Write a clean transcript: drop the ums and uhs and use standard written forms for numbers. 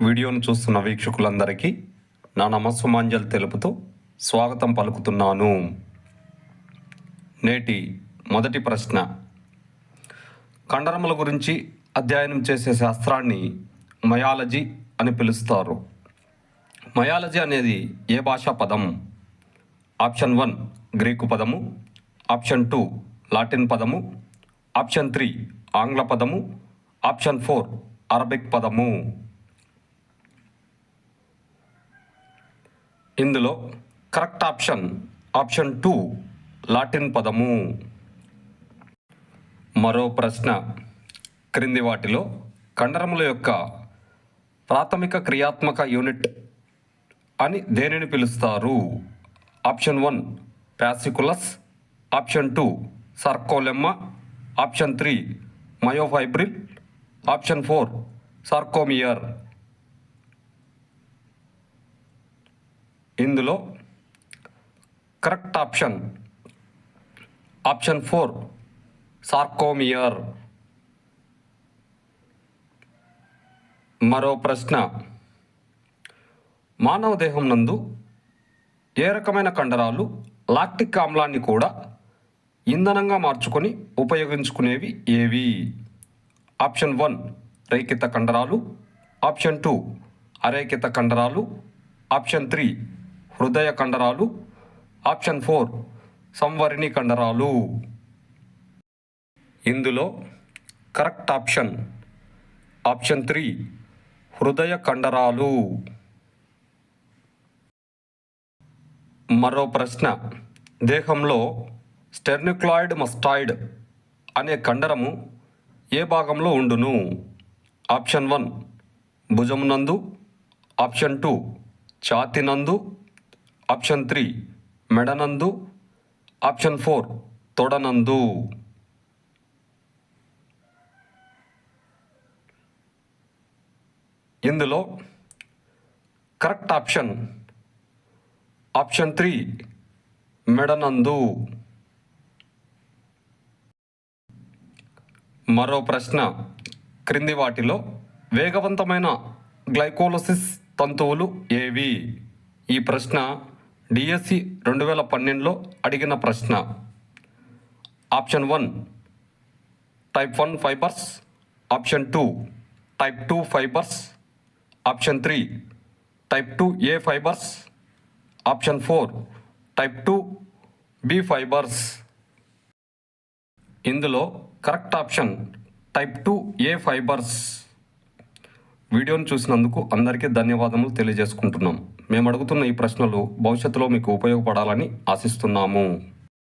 వీడియోను చూస్తున్న వీక్షకులందరికీ నా నమస్సుమాంజలు తెలుపుతూ స్వాగతం పలుకుతున్నాను. నేటి మొదటి ప్రశ్న. కండరముల గురించి అధ్యయనం చేసే శాస్త్రాన్ని మయాలజీ అని పిలుస్తారు. మయాలజీ అనేది ఏ భాషా పదం? ఆప్షన్ 1 గ్రీకు పదము, ఆప్షన్ 2 లాటిన్ పదము, ఆప్షన్ 3 ఆంగ్ల పదము, ఆప్షన్ 4 అరబిక్ పదము. ఇందులో కరెక్ట్ ఆప్షన్ 2 లాటిన్ పదము. మరో ప్రశ్న. క్రింది వాటిలో కండరముల యొక్క ప్రాథమిక క్రియాత్మక యూనిట్ అని దేనిని పిలుస్తారు? Option 1 fasciculus, option 2 sarcolemma, option 3 myofibril, option 4 sarcomere. ఇందులో కరెక్ట్ ఆప్షన్ 4 సార్కోమియర్. మరో ప్రశ్న. మానవ దేహం నందు ఏ రకమైన కండరాలు లాక్టిక్ ఆమ్లాన్ని కూడా ఇంధనంగా మార్చుకొని ఉపయోగించుకునేవి ఏవి? ఆప్షన్ 1 రేఖిత కండరాలు, ఆప్షన్ 2 అరేఖిత కండరాలు, ఆప్షన్ 3 హృదయ కండరాలు, ఆప్షన్ 4 సంవరిణి కండరాలు. ఇందులో కరెక్ట్ ఆప్షన్ 3 హృదయ కండరాలు. మరో ప్రశ్న. దేహంలో స్టెర్నిక్లాయిడ్ మస్టాయిడ్ అనే కండరము ఏ భాగంలో ఉండును? ఆప్షన్ 1 భుజం నందు, ఆప్షన్ 2 ఛాతి నందు, ఆప్షన్ 3 మెడనందు, ఆప్షన్ 4 తొడనందు. ఇందులో కరెక్ట్ ఆప్షన్ 3 మెడనందు. మరో ప్రశ్న. క్రింది వాటిలో వేగవంతమైన గ్లైకోలసిస్ తంతువులు ఏవి? ఈ ప్రశ్న డిఎస్సి 2012లో అడిగిన ప్రశ్న. Option 1 type 1 fibres, option 2 type 2 fibres, option 3 type 2A fibres, option 4 type 2B fibres. ఇందులో correct option type 2A fibres. వీడియోను చూసినందుకు అందరికీ ధన్యవాదములు తెలియజేసుకుంటున్నాం. మేము అడుగుతున్న ఈ ప్రశ్నలు భవిష్యత్తులో మీకు ఉపయోగపడాలని ఆశిస్తున్నాము.